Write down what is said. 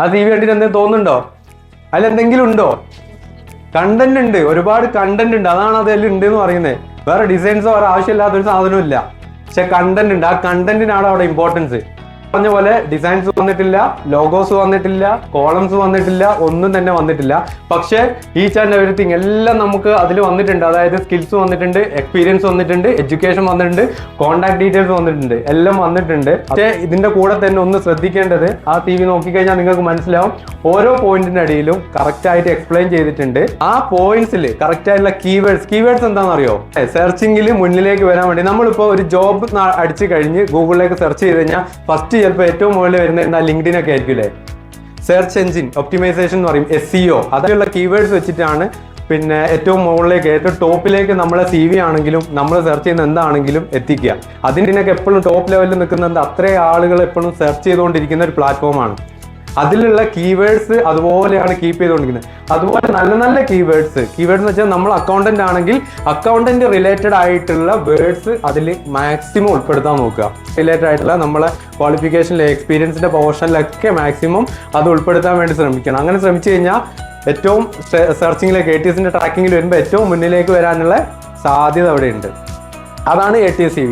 ആ CV കണ്ടിട്ട് എന്തെങ്കിലും തോന്നുന്നുണ്ടോ? അതിലെന്തെങ്കിലും ഉണ്ടോ? കണ്ടന്റ് ഉണ്ട്, ഒരുപാട് കണ്ടന്റ് ഉണ്ട്, അതാണ് അതിൽ ഉണ്ട് എന്ന് പറയുന്നത്. വേറെ ഡിസൈൻസോ വേറെ ആവശ്യമില്ലാത്തൊരു സാധനവും ഇല്ല, പക്ഷെ കണ്ടന്റ് ഉണ്ട്. ആ കണ്ടന്റിനാണ് അവിടെ ഇമ്പോർട്ടൻസ്. പറഞ്ഞ പോലെ ഡിസൈൻസ് വന്നിട്ടില്ല, ലോഗോസ് വന്നിട്ടില്ല, കോളംസ് വന്നിട്ടില്ല, ഒന്നും തന്നെ വന്നിട്ടില്ല. പക്ഷേ ഈച്ച് ആൻഡ് എവരിത്തിങ് എല്ലാം നമുക്ക് അതിൽ വന്നിട്ടുണ്ട്. അതായത് സ്കിൽസ് വന്നിട്ടുണ്ട്, എക്സ്പീരിയൻസ് വന്നിട്ടുണ്ട്, എഡ്യൂക്കേഷൻ വന്നിട്ടുണ്ട്, കോൺടാക്ട് ഡീറ്റെയിൽസ് വന്നിട്ടുണ്ട്, എല്ലാം വന്നിട്ടുണ്ട്. പക്ഷേ ഇതിന്റെ കൂടെ തന്നെ ഒന്ന് ശ്രദ്ധിക്കേണ്ടത്, ആ TV നോക്കിക്കഴിഞ്ഞാൽ നിങ്ങൾക്ക് മനസ്സിലാവും, ഓരോ പോയിന്റിന്റെ അടിയിലും കറക്റ്റ് ആയിട്ട് എക്സ്പ്ലെയിൻ ചെയ്തിട്ടുണ്ട്. ആ പോയിന്റ്സിൽ കറക്റ്റ് ആയിട്ടുള്ള കീവേഡ്സ് എന്താണെന്ന് അറിയോ? സെർച്ചിങ്ങിൽ മുന്നിലേക്ക് വരാൻ വേണ്ടി നമ്മളിപ്പോൾ ഒരു ജോബ് അടിച്ചു കഴിഞ്ഞ് ഗൂഗിളിലേക്ക് സെർച്ച് ചെയ്ത് കഴിഞ്ഞാൽ ഫസ്റ്റ് ചിലപ്പോൾ ഏറ്റവും മുകളിൽ വരുന്ന ലിങ്ക്ഡിൻ ഒക്കെ ആയിരിക്കില്ലേ, സെർച്ച് എഞ്ചിൻ ഒപ്റ്റിമൈസേഷൻ എന്ന് പറയും, SEO. അതിലുള്ള കീവേഡ്സ് വെച്ചിട്ടാണ് പിന്നെ ഏറ്റവും മുകളിലേക്ക്, ഏറ്റവും ടോപ്പിലേക്ക് നമ്മളെ CV ആണെങ്കിലും നമ്മൾ സെർച്ച് ചെയ്യുന്ന എന്താണെങ്കിലും എത്തിക്കുക. അതിനൊക്കെ എപ്പോഴും ടോപ്പ് ലെവലിൽ നിൽക്കുന്നത് അത്രയും ആളുകൾ എപ്പോഴും സെർച്ച് ചെയ്തുകൊണ്ടിരിക്കുന്ന ഒരു പ്ലാറ്റ്ഫോമാണ്. അതിലുള്ള കീവേഡ്സ് അതുപോലെയാണ് കീപ്പ് ചെയ്തുകൊണ്ടിരിക്കുന്നത്. അതുപോലെ നല്ല നല്ല കീവേഡ്സ് എന്ന് വെച്ചാൽ നമ്മൾ അക്കൗണ്ടന്റ് ആണെങ്കിൽ അക്കൗണ്ടന്റ് റിലേറ്റഡ് ആയിട്ടുള്ള വേർഡ്സ് അതിൽ മാക്സിമം ഉൾപ്പെടുത്താൻ നോക്കുക. റിലേറ്റഡ് ആയിട്ടുള്ള നമ്മളെ ക്വാളിഫിക്കേഷനിലെ എക്സ്പീരിയൻസിന്റെ പോർഷനിലൊക്കെ മാക്സിമം അത് ഉൾപ്പെടുത്താൻ വേണ്ടി ശ്രമിക്കണം. അങ്ങനെ ശ്രമിച്ചു കഴിഞ്ഞാൽ ഏറ്റവും സെർച്ചിങ്ങിലേക്ക് ATSന്റെ ട്രാക്കിങ്ങിൽ വരുമ്പോൾ ഏറ്റവും മുന്നിലേക്ക് വരാനുള്ള സാധ്യത അവിടെ ഉണ്ട്. അതാണ് ATS CV.